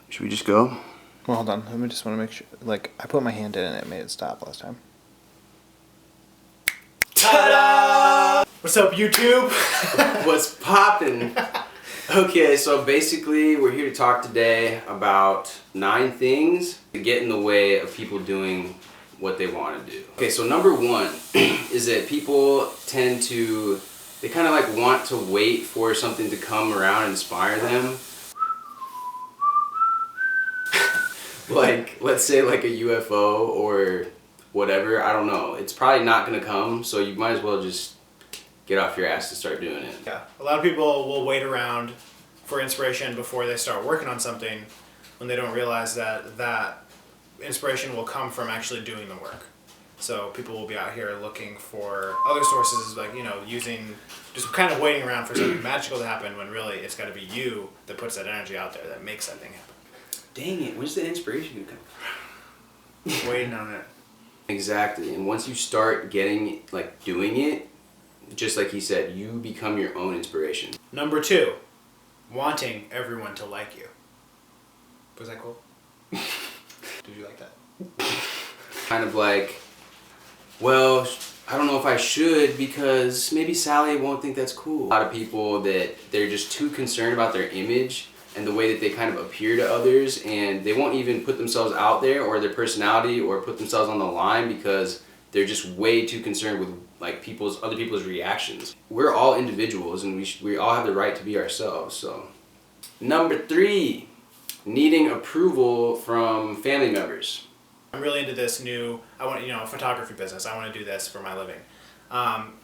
Should we just go? Well, hold on. Let me just want to make sure. Like, I put my hand in and it made it stop last time. Ta-da! What's up, YouTube? What's poppin'? Okay, so basically we're here to talk today about 9 things that get in the way of people doing what they want to do. Okay, so number 1 is that people tend to, they kind of like want to wait for something to come around and inspire them. Like, let's say like a UFO or whatever, I don't know. It's probably not gonna come, so you might as well just get off your ass to start doing it. Yeah, a lot of people will wait around for inspiration before they start working on something when they don't realize that inspiration will come from actually doing the work. So people will be out here looking for other sources, like, you know, just kind of waiting around for something magical to happen when really it's got to be you that puts that energy out there that makes that thing happen. Dang it, where's the inspiration gonna come from? Waiting on it. Exactly, and once you start getting, like, doing it, just like he said, you become your own inspiration. Number 2, wanting everyone to like you. Was that cool? Did you like that? Kind of like, well, I don't know if I should because maybe Sally won't think that's cool. A lot of people that they're just too concerned about their image and the way that they kind of appear to others, and they won't even put themselves out there or their personality or put themselves on the line because they're just way too concerned with like other people's reactions. We're all individuals and we all have the right to be ourselves. So, number 3, needing approval from family members. I'm really into this new, photography business. I want to do this for my living.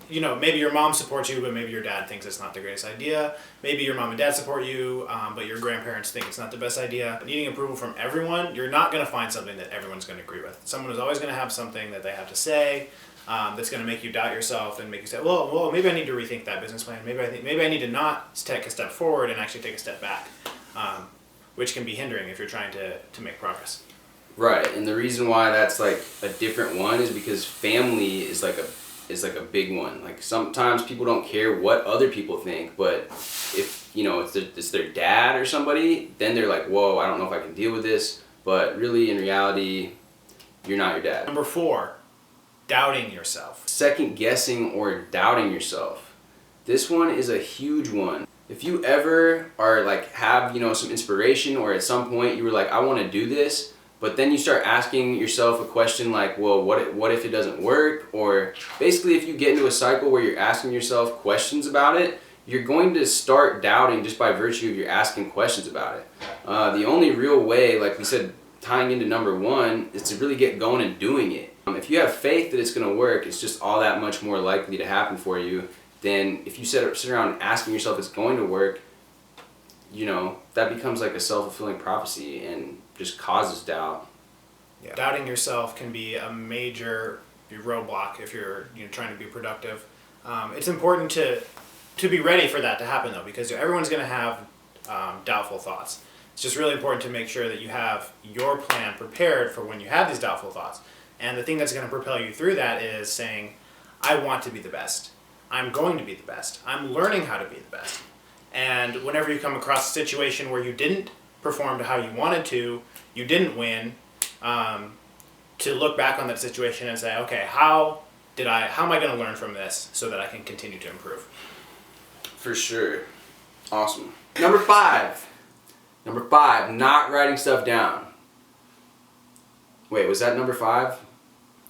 Maybe your mom supports you, but maybe your dad thinks it's not the greatest idea. Maybe your mom and dad support you, but your grandparents think it's not the best idea. Needing approval from everyone, you're not going to find something that everyone's going to agree with. Someone is always going to have something that they have to say that's going to make you doubt yourself and make you say, well, maybe I need to rethink that business plan. Maybe I need to not take a step forward and actually take a step back, which can be hindering if you're trying to make progress. Right, and the reason why that's like a different one is because family is like a big one. Like sometimes people don't care what other people think, but if it's their dad or somebody, then they're like, whoa, I don't know if I can deal with this. But really, in reality, you're not your dad. Number 4, doubting yourself. Second guessing or doubting yourself. This one is a huge one. If you ever are like have some inspiration, or at some point you were like, I want to do this, but then you start asking yourself a question like, well, what if it doesn't work? Or basically if you get into a cycle where you're asking yourself questions about it, you're going to start doubting just by virtue of you're asking questions about it. The only real way, like we said, tying into number 1, is to really get going and doing it. If you have faith that it's going to work, it's just all that much more likely to happen for you than if you sit around asking yourself it's going to work. That becomes like a self-fulfilling prophecy and just causes doubt. Yeah. Doubting yourself can be a major roadblock if you're trying to be productive. It's important to be ready for that to happen though, because everyone's going to have doubtful thoughts. It's just really important to make sure that you have your plan prepared for when you have these doubtful thoughts. And the thing that's going to propel you through that is saying, I want to be the best. I'm going to be the best. I'm learning how to be the best. And whenever you come across a situation where you didn't perform to how you wanted to, you didn't win, to look back on that situation and say, okay, how am I going to learn from this so that I can continue to improve? For sure. Awesome. Number 5, not writing stuff down. Wait, was that number 5?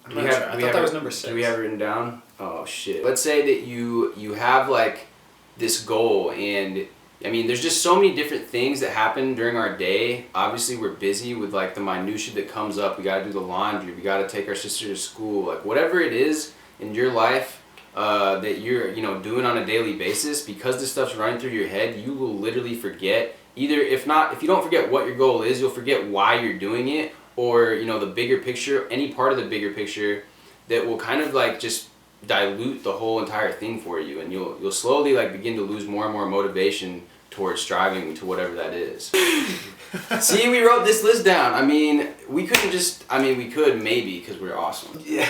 I'm not sure. I thought that was number 6. Do we have it written down? Oh shit. Let's say that you have like this goal, and I mean there's just so many different things that happen during our day. Obviously we're busy with like the minutia that comes up. We gotta do the laundry, we gotta take our sister to school, like whatever it is in your life that you're doing on a daily basis. Because this stuff's running through your head, you will literally forget. Either if you don't forget what your goal is, you'll forget why you're doing it, or the bigger picture, any part of the bigger picture that will kind of like just dilute the whole entire thing for you, and you'll slowly like begin to lose more and more motivation towards striving to whatever that is. See, we wrote this list down. I mean, we couldn't just, we could maybe because we're awesome. Yeah.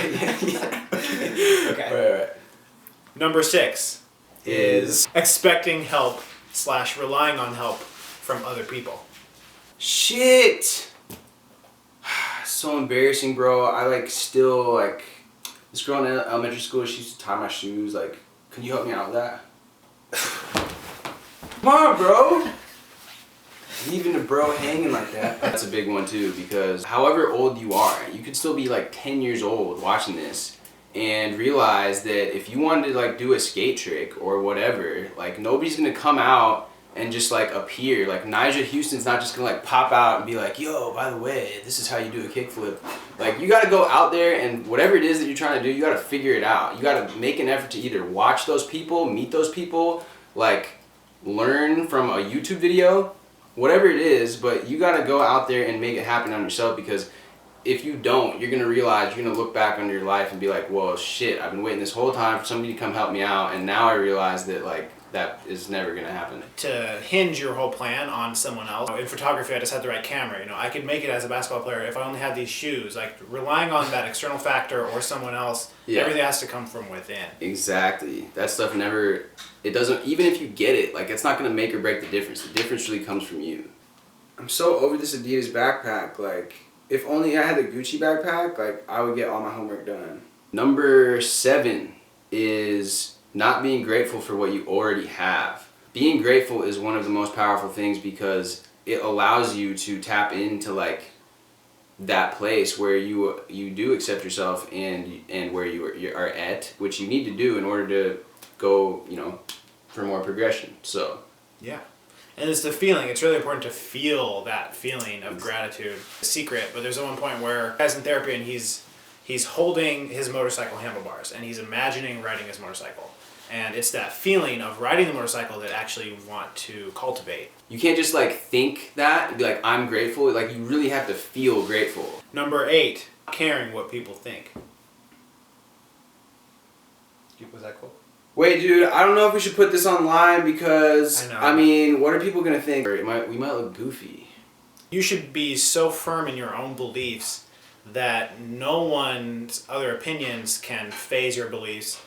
Okay. Right. Number 6 is expecting help / relying on help from other people. Shit. So embarrassing, bro. I like still like this girl in elementary school. She used to tie my shoes. Like, can you help me out with that? Come on, bro. Leaving a bro hanging like that. That's a big one too, because however old you are, you could still be like 10 years old watching this and realize that if you wanted to like do a skate trick or whatever, like nobody's gonna come out and just like appear. Like Nyjah Huston's not just gonna like pop out and be like, yo, by the way, this is how you do a kickflip. Like you gotta go out there and whatever it is that you're trying to do, you gotta figure it out. You gotta make an effort to either watch those people, meet those people, like learn from a YouTube video, whatever it is, but you gotta go out there and make it happen on yourself, because if you don't, you're gonna realize, you're gonna look back on your life and be like, well, shit, I've been waiting this whole time for somebody to come help me out, and now I realize that like that is never gonna happen. To hinge your whole plan on someone else. In photography, I just had the right camera. You know, I could make it as a basketball player if I only had these shoes. Like relying on that external factor or someone else, everything has to come from within. Exactly. That stuff never, it doesn't, even if you get it, like it's not gonna make or break the difference. The difference really comes from you. I'm so over this Adidas backpack. Like, if only I had the Gucci backpack, like I would get all my homework done. Number 7 is not being grateful for what you already have. Being grateful is one of the most powerful things, because it allows you to tap into like that place where you do accept yourself and where you are at, which you need to do in order to go, you know, for more progression. So yeah. And it's the feeling. It's really important to feel that feeling of gratitude. The secret, but there's one point where guy's in therapy and he's holding his motorcycle handlebars and he's imagining riding his motorcycle. And it's that feeling of riding the motorcycle that actually you want to cultivate. You can't just like think that and be like, I'm grateful. Like you really have to feel grateful. Number 8, caring what people think. Was that cool? Wait, dude, I don't know if we should put this online because, I know. I mean, what are people going to think? We might look goofy. You should be so firm in your own beliefs that no one's other opinions can phase your beliefs.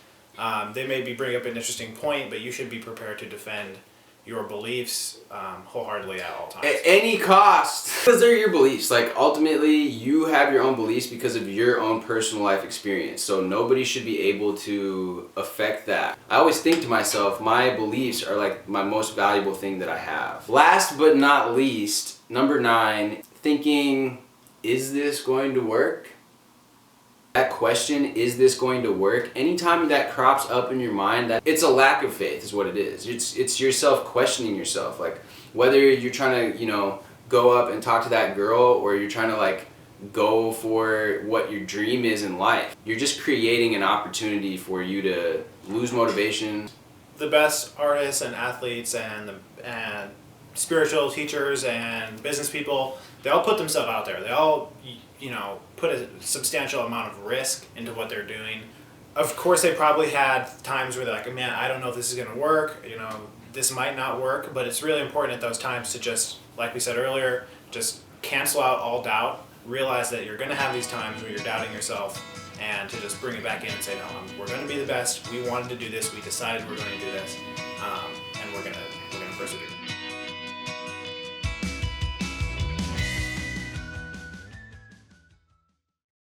They may bring up an interesting point, but you should be prepared to defend your beliefs wholeheartedly at all times. At any cost. Because they're your beliefs. Like, ultimately, you have your own beliefs because of your own personal life experience. So nobody should be able to affect that. I always think to myself, my beliefs are like my most valuable thing that I have. Last but not least, number 9, thinking, is this going to work? That question, is this going to work? Anytime that crops up in your mind, that it's a lack of faith is what it is. It's yourself questioning yourself. Like whether you're trying to, you know, go up and talk to that girl or you're trying to like go for what your dream is in life. You're just creating an opportunity for you to lose motivation. The best artists and athletes and spiritual teachers and business people, they all put themselves out there. They all, you know, put a substantial amount of risk into what they're doing. Of course, they probably had times where they're like, man, I don't know if this is going to work. You know, this might not work. But it's really important at those times to just, like we said earlier, just cancel out all doubt. Realize that you're going to have these times where you're doubting yourself, and to just bring it back in and say, no, we're going to be the best. We wanted to do this. We decided we're going to do this, and we're going to persevere.